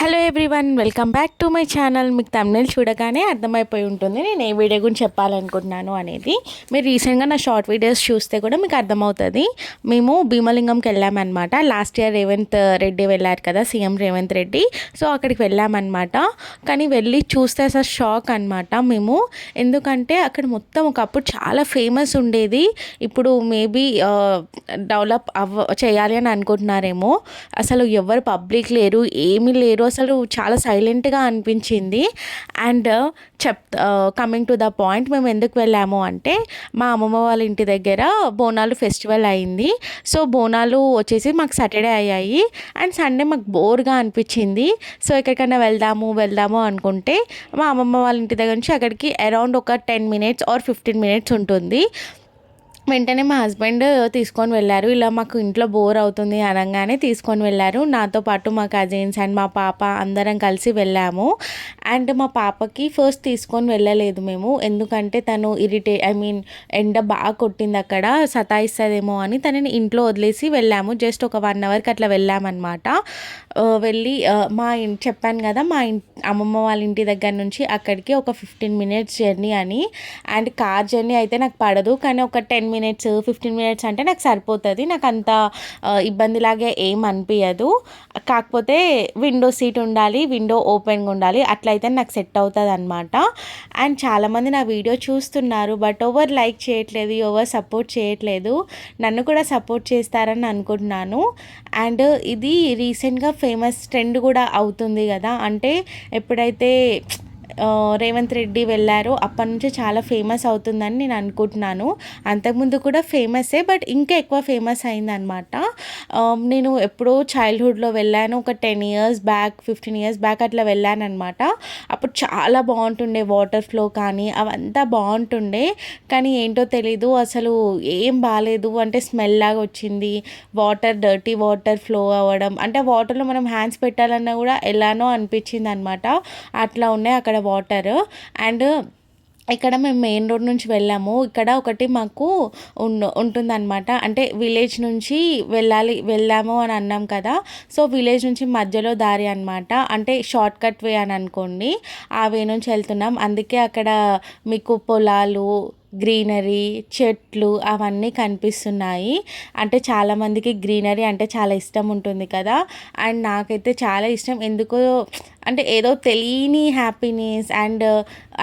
Hello everyone, welcome back to my channel. మీకు తమ్నెయిల్ చూడగానే అర్థమైపోయి ఉంటుంది నేను ఏ వీడియో గురించి చెప్పాలనుకుంటున్నాను అనేది. మీరు రీసెంట్గా నా షార్ట్ వీడియోస్ చూస్తే కూడా మీకు అర్థమవుతుంది. మేము భీమలింగంకి వెళ్ళామన్నమాట. లాస్ట్ ఇయర్ రేవంత్ రెడ్డి వెళ్ళారు కదా, సీఎం రేవంత్ రెడ్డి. సో అక్కడికి వెళ్ళామన్నమాట. కానీ వెళ్ళి చూస్తే అసలు షాక్ అనమాట మేము. ఎందుకంటే అక్కడ మొత్తం ఒకప్పుడు చాలా ఫేమస్ ఉండేది. ఇప్పుడు మేబీ డెవలప్ చేయాలి అని అనుకుంటున్నారేమో. అసలు ఎవరు పబ్లిక్ లేరు, ఏమీ లేరు, అసలు చాలా సైలెంట్గా అనిపించింది. And coming to the point, మేము ఎందుకు వెళ్ళాము అంటే మా అమ్మమ్మ వాళ్ళ ఇంటి దగ్గర బోనాలు ఫెస్టివల్ అయింది. సో బోనాలు వచ్చేసి మాకు సాటర్డే అయ్యాయి అండ్ సండే మాకు బోర్గా అనిపించింది. సో ఎక్కడికైనా వెళ్దాము అనుకుంటే మా అమ్మమ్మ వాళ్ళ ఇంటి దగ్గర నుంచి అక్కడికి అరౌండ్ ఒక 10 minutes ఆర్ 15 minutes ఉంటుంది. వెంటనే మా హస్బెండ్ తీసుకొని వెళ్ళారు. ఇలా మాకు ఇంట్లో బోర్ అవుతుంది అనగానే తీసుకొని వెళ్ళారు. నాతో పాటు మా కజిన్స్ అండ్ మా పాప అందరం కలిసి వెళ్ళాము. అండ్ మా పాపకి ఫస్ట్ తీసుకొని వెళ్ళలేదు మేము, ఎందుకంటే తను ఎండ బాగా కొట్టింది అక్కడ, సతాయిస్తుందేమో అని తనని ఇంట్లో వదిలేసి వెళ్ళాము. జస్ట్ ఒక 1 hourకి అట్లా వెళ్ళామన్నమాట. వెళ్ళి చెప్పాను కదా, అమ్మమ్మ వాళ్ళ ఇంటి దగ్గర నుంచి అక్కడికి ఒక 15 minutes జర్నీ అని. అండ్ కార్ జర్నీ అయితే నాకు పడదు, కానీ ఒక 10 minutes 15 minutes అంటే నాకు సరిపోతుంది. నాకు అంత ఇబ్బందిలాగే ఏం అనిపించదు. కాకపోతే విండో సీట్ ఉండాలి, విండో ఓపెన్గా ఉండాలి, అట్లయితే నాకు సెట్ అవుతుంది అనమాట. అండ్ చాలామంది నా వీడియో చూస్తున్నారు, బట్ ఎవరు లైక్ చేయట్లేదు, ఎవరు సపోర్ట్ చేయట్లేదు. నన్ను కూడా సపోర్ట్ చేస్తారని అనుకుంటున్నాను. అండ్ ఇది రీసెంట్గా ఫేమస్ ట్రెండ్ కూడా అవుతుంది కదా, అంటే ఎప్పుడైతే రేవంత్ రెడ్డి వెళ్ళారో అప్పటి నుంచి చాలా ఫేమస్ అవుతుందని నేను అనుకుంటున్నాను. అంతకుముందు కూడా ఫేమసే, బట్ ఇంకా ఎక్కువ ఫేమస్ అయిందనమాట. నేను ఎప్పుడో చైల్డ్హుడ్లో వెళ్ళాను, ఒక 10 years బ్యాక్ 15 years బ్యాక్ అట్లా వెళ్ళాను అనమాట. అప్పుడు చాలా బాగుంటుండే, వాటర్ ఫ్లో కానీ అవంతా బాగుంటుండే. కానీ ఏంటో తెలీదు, అసలు ఏం బాగాలేదు, అంటే స్మెల్ లాగా వచ్చింది. డర్టీ వాటర్ ఫ్లో అవ్వడం, అంటే వాటర్లో మనం హ్యాండ్స్ పెట్టాలన్నా కూడా ఎలానో అనిపించింది అనమాట. అట్లా ఉన్నాయి అక్కడ వాటర్. అండ్ ఇక్కడ మేము మెయిన్ రోడ్ నుంచి వెళ్ళాము. ఇక్కడ ఒకటి మాకు ఉంటుందన్నమాట, అంటే విలేజ్ నుంచి వెళ్ళాము అని అన్నాం కదా. సో విలేజ్ నుంచి మధ్యలో దారి అనమాట, అంటే షార్ట్ కట్ వే అని అనుకోండి. ఆ వే నుంచి వెళ్తున్నాం. అందుకే అక్కడ మీకు పొలాలు, గ్రీనరీ, చెట్లు అవన్నీ కనిపిస్తున్నాయి. అంటే చాలామందికి గ్రీనరీ అంటే చాలా ఇష్టం ఉంటుంది కదా, అండ్ నాకైతే చాలా ఇష్టం. ఎందుకో అంటే ఏదో తెలియని హ్యాపీనెస్. అండ్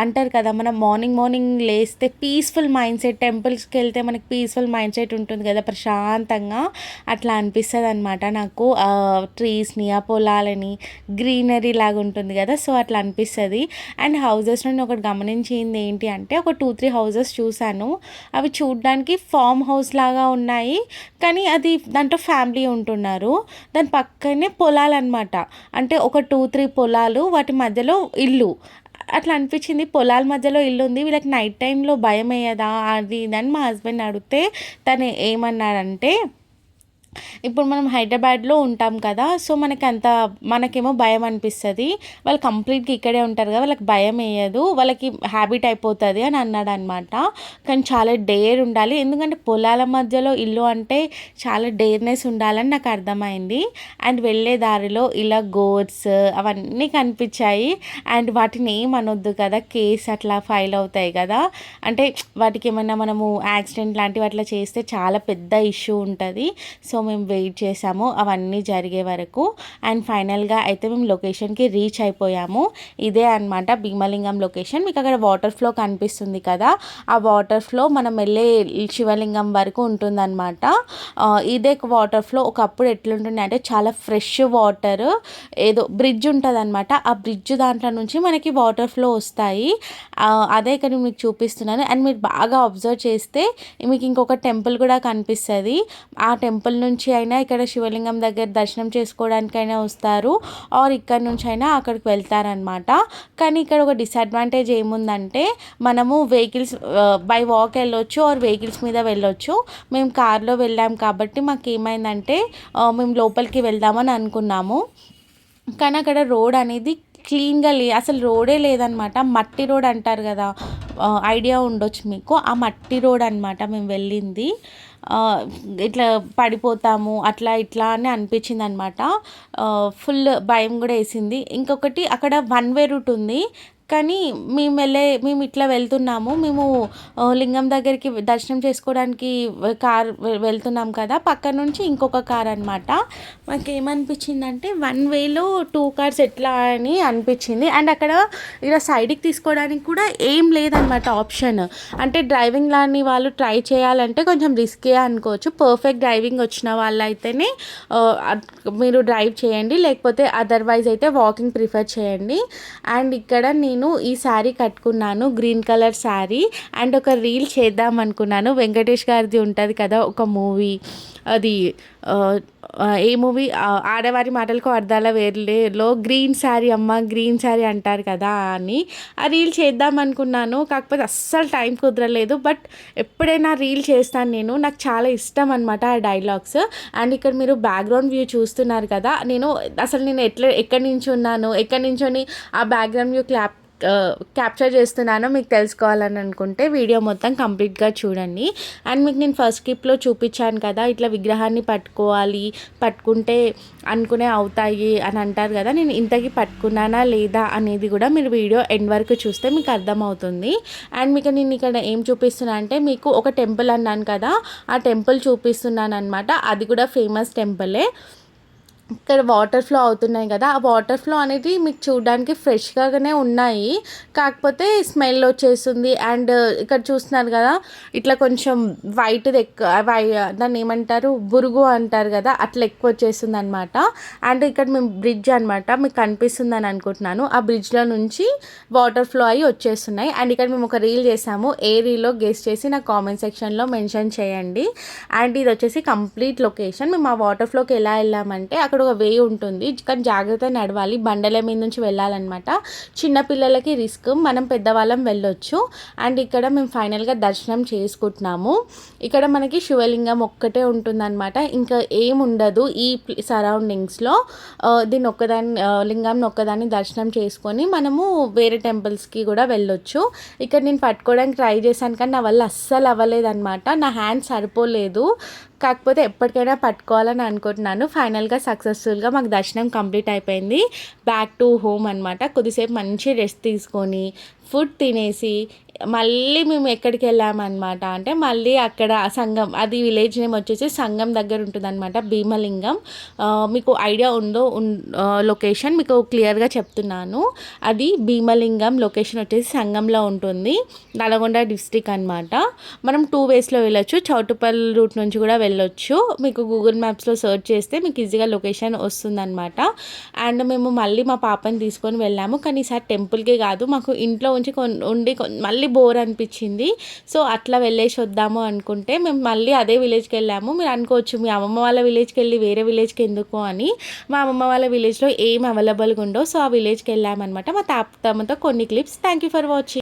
అంటారు కదా, మనం మార్నింగ్ లేస్తే పీస్ఫుల్ మైండ్ సెట్, టెంపుల్స్కి వెళ్తే మనకి పీస్ఫుల్ మైండ్ సెట్ ఉంటుంది కదా, ప్రశాంతంగా అట్లా అనిపిస్తుంది అనమాట నాకు. ట్రీస్ని, ఆ పొలాలని, గ్రీనరీ లాగా ఉంటుంది కదా, సో అట్లా అనిపిస్తుంది. అండ్ హౌజెస్ నుండి ఒకటి గమనించింది ఏంటి అంటే, ఒక 2-3 houses చూశాను. అవి చూడడానికి ఫామ్ హౌస్ లాగా ఉన్నాయి, కానీ అది దాంట్లో ఫ్యామిలీ ఉంటున్నారు. దాని పక్కనే పొలాలు అనమాట, అంటే ఒక 2-3 పొలాలు, వాటి మధ్యలో ఇల్లు. అట్లా అనిపించింది, పొలాల మధ్యలో ఇల్లు ఉంది, వీళ్ళకి నైట్ టైంలో భయం అయ్యేదా అది ఇదని మా హస్బెండ్ అడిగితే తను ఏమన్నాడంటే, ఇప్పుడు మనం హైదరాబాద్లో ఉంటాం కదా, సో మనకేమో భయం అనిపిస్తుంది. వాళ్ళు కంప్లీట్గా ఇక్కడే ఉంటారు కదా, వాళ్ళకి భయం వేయదు, వాళ్ళకి హ్యాబిట్ అయిపోతుంది అని అన్నాడు అనమాట. కానీ చాలా డేర్ ఉండాలి, ఎందుకంటే పొలాల మధ్యలో ఇల్లు అంటే చాలా డేర్నెస్ ఉండాలని నాకు అర్థమైంది. అండ్ వెళ్ళే దారిలో ఇలా గోడ్స్ అవన్నీ కనిపించాయి. అండ్ వాటిని ఏమనొద్దు కదా, కేసు అట్లా ఫైల్ అవుతాయి కదా, అంటే వాటికి ఏమైనా మనము యాక్సిడెంట్ లాంటివి అట్లా చేస్తే చాలా పెద్ద ఇష్యూ ఉంటుంది. సో మేము వెయిట్ చేసాము అవన్నీ జరిగే వరకు. అండ్ ఫైనల్గా అయితే మేము లొకేషన్కి రీచ్ అయిపోయాము. ఇదే అనమాట భీమలింగం లొకేషన్. మీకు అక్కడ వాటర్ ఫ్లో కనిపిస్తుంది కదా, ఆ వాటర్ ఫ్లో మనం వెళ్ళే శివలింగం వరకు ఉంటుందన్నమాట. ఇదే వాటర్ ఫ్లో ఒకప్పుడు ఎట్లుంటుంది అంటే చాలా ఫ్రెష్ వాటర్, ఏదో బ్రిడ్జ్ ఉంటుంది అనమాట, ఆ బ్రిడ్జ్ దాంట్లో నుంచి మనకి వాటర్ ఫ్లో వస్తాయి. అదే ఇక్కడ మీకు చూపిస్తున్నాను. అండ్ మీరు బాగా అబ్జర్వ్ చేస్తే మీకు ఇంకొక టెంపుల్ కూడా కనిపిస్తుంది. ఆ టెంపుల్ నుంచి అయినా ఇక్కడ శివలింగం దగ్గర దర్శనం చేసుకోవడానికైనా వస్తారు, ఆర్ ఇక్కడ నుంచి అయినా అక్కడికి వెళ్తారనమాట. కానీ ఇక్కడ ఒక డిసడ్వాంటేజ్ ఏముందంటే, మనము వెహికల్స్ బై వాక్ వెళ్ళొచ్చు ఆర్ వెహికల్స్ మీద వెళ్ళొచ్చు. మేము కార్లో వెళ్ళాం కాబట్టి మాకు ఏమైందంటే మేము లోపలికి వెళ్దామని అనుకున్నాము, కానీ అక్కడ రోడ్ అనేది క్లీన్గా అసలు రోడే లేదనమాట. మట్టి రోడ్ అంటారు కదా, ఐడియా ఉండొచ్చు మీకు. ఆ మట్టి రోడ్ అనమాట మేము వెళ్ళింది. ఇట్లా పడిపోతాము అట్లా ఇట్లా అని అనిపించింది అనమాట. ఫుల్ భయం కూడా వేసింది. ఇంకొకటి అక్కడ వన్ వే రూట్ ఉంది, కానీ మేము ఇట్లా వెళ్తున్నాము. మేము లింగం దగ్గరికి దర్శనం చేసుకోవడానికి కార్ వెళ్తున్నాం కదా, పక్క నుంచి ఇంకొక కార్ అనమాట. మాకేమనిపించిందంటే వన్ వేలో 2 కార్స్ ఎట్లా అని అనిపించింది. అండ్ అక్కడ ఇలా సైడ్కి తీసుకోవడానికి కూడా ఏం లేదనమాట ఆప్షన్. అంటే డ్రైవింగ్ లాని వాళ్ళు ట్రై చేయాలంటే కొంచెం రిస్కే అనుకోవచ్చు. పర్ఫెక్ట్ డ్రైవింగ్ వచ్చిన వాళ్ళైతేనే మీరు డ్రైవ్ చేయండి, లేకపోతే అదర్వైజ్ అయితే వాకింగ్ ప్రిఫర్ చేయండి. అండ్ ఇక్కడ నేను ఈ శారీ కట్టుకున్నాను, గ్రీన్ కలర్ శారీ. అండ్ ఒక రీల్ చేద్దాం అనుకున్నాను. వెంకటేష్ గారిది ఉంటుంది కదా ఒక మూవీ, అది ఏ మూవీ, ఆడవారి మాటలకు అర్థాల వేర్లేలో గ్రీన్ శారీ అమ్మ గ్రీన్ శారీ అంటారు కదా అని ఆ రీల్ చేద్దాం అనుకున్నాను. కాకపోతే అస్సలు టైం కుదరలేదు. బట్ ఎప్పుడైనా రీల్ చేస్తాను నేను, నాకు చాలా ఇష్టం అనమాట ఆ డైలాగ్స్. అండ్ ఇక్కడ మీరు బ్యాక్గ్రౌండ్ వ్యూ చూస్తున్నారు కదా, నేను ఎక్కడి నుంచి ఉన్నాను, ఎక్కడి నుంచొని ఆ బ్యాక్గ్రౌండ్ వ్యూ క్యాప్చర్ చేస్తున్నానో మీకు తెలుసుకోవాలని అనుకుంటే వీడియో మొత్తం కంప్లీట్గా చూడండి. అండ్ మీకు నేను ఫస్ట్ క్లిప్లో చూపించాను కదా, ఇట్లా విగ్రహాన్ని పట్టుకుంటే అనుకునే అవుతాయి అని అంటారు కదా, నేను ఇంతకీ పట్టుకున్నానా లేదా అనేది కూడా మీరు వీడియో ఎండ్ వరకు చూస్తే మీకు అర్థమవుతుంది. అండ్ మీకు నేను ఇక్కడ ఏం చూపిస్తున్నా అంటే, మీకు ఒక టెంపుల్ అన్నాను కదా, ఆ టెంపుల్ చూపిస్తున్నాను అనమాట. అది కూడా ఫేమస్ టెంపులే. ఇక్కడ వాటర్ ఫ్లో అవుతున్నాయి కదా, ఆ వాటర్ ఫ్లో అనేది మీకు చూడడానికి ఫ్రెష్గానే ఉన్నాయి, కాకపోతే స్మెల్ వచ్చేస్తుంది. అండ్ ఇక్కడ చూస్తున్నారు కదా, ఇట్లా కొంచెం వైట్ది దాన్ని ఏమంటారు, బురుగు అంటారు కదా, అట్లా ఎక్కువ వచ్చేస్తుంది అనమాట. అండ్ ఇక్కడ మేము బ్రిడ్జ్ అనమాట, మీకు కనిపిస్తుందని అనుకుంటున్నాను, ఆ బ్రిడ్జ్లో నుంచి వాటర్ ఫ్లో అయ్యి వచ్చేస్తున్నాయి. అండ్ ఇక్కడ మేము ఒక రీల్ చేసాము, ఏ రీల్లో గెస్ చేసి నా కామెంట్ సెక్షన్లో మెన్షన్ చేయండి. అండ్ ఇది వచ్చేసి కంప్లీట్ లొకేషన్. మేము ఆ వాటర్ ఫ్లోకి ఎలా వెళ్ళామంటే, అక్కడ ఒక వే ఉంటుంది, కానీ జాగ్రత్తగా నడవాలి, బండల మీద నుంచి వెళ్ళాలన్నమాట. చిన్నపిల్లలకి రిస్క్, మనం పెద్దవాళ్ళం వెళ్ళొచ్చు. అండ్ ఇక్కడ మేము ఫైనల్గా దర్శనం చేసుకుంటున్నాము. ఇక్కడ మనకి శివలింగం ఒక్కటే ఉంటుందన్నమాట, ఇంకా ఏముండదు ఈ సరౌండింగ్స్లో. లింగం ఒక్కదాన్ని దర్శనం చేసుకొని మనము వేరే టెంపుల్స్కి కూడా వెళ్ళొచ్చు. ఇక్కడ నేను పట్టుకోవడానికి ట్రై చేశాను, కానీ నా వల్ల అస్సలు అవ్వలేదన్నమాట, నా హ్యాండ్ సరిపోలేదు. కాకపోతే ఎప్పటికైనా పట్టుకోవాలని అనుకుంటున్నాను. ఫైనల్గా సక్సెస్ఫుల్గా మాకు దర్శనం కంప్లీట్ అయిపోయింది. బ్యాక్ టు హోమ్ అనమాట. కొద్దిసేపు మంచి రెస్ట్ తీసుకొని ఫుడ్ తినేసి మళ్ళీ మేము ఎక్కడికి వెళ్ళామన్నమాట అంటే, మళ్ళీ అక్కడ సంగం, అది విలేజ్ నేమ్ వచ్చేసి సంగం దగ్గర ఉంటుందన్నమాట, భీమలింగం. మీకు ఐడియా ఉందో లొకేషన్ మీకు క్లియర్గా చెప్తున్నాను. అది భీమలింగం లొకేషన్ వచ్చేసి సంగంలో ఉంటుంది, నల్గొండ డిస్ట్రిక్ట్ అనమాట. మనం 2 వేస్లో వెళ్ళొచ్చు, చౌటుపల్లి రూట్ నుంచి కూడా వెళ్ళొచ్చు. మీకు గూగుల్ మ్యాప్స్లో సెర్చ్ చేస్తే మీకు ఈజీగా లొకేషన్ వస్తుందన్నమాట. అండ్ మేము మళ్ళీ మా పాపని తీసుకొని వెళ్ళాము, కానీ ఈసారి టెంపుల్కే కాదు, మాకు ఇంట్లో ఉండి మళ్ళీ బోర్ అనిపించింది. సో అట్లా వెళ్ళేసి వద్దాము అనుకుంటే మేము మళ్ళీ అదే విలేజ్కి వెళ్ళాము. మీరు అనుకోవచ్చు, మీ అమ్మమ్మ వాళ్ళ విలేజ్కి వెళ్ళి వేరే విలేజ్కి ఎందుకు అని. మా అమ్మమ్మ వాళ్ళ విలేజ్లో ఏం అవైలబుల్గా ఉండవు, సో ఆ విలేజ్కి వెళ్ళామన్నమాట. మా తాతమ్మతో కొన్ని clips. Thank you for watching.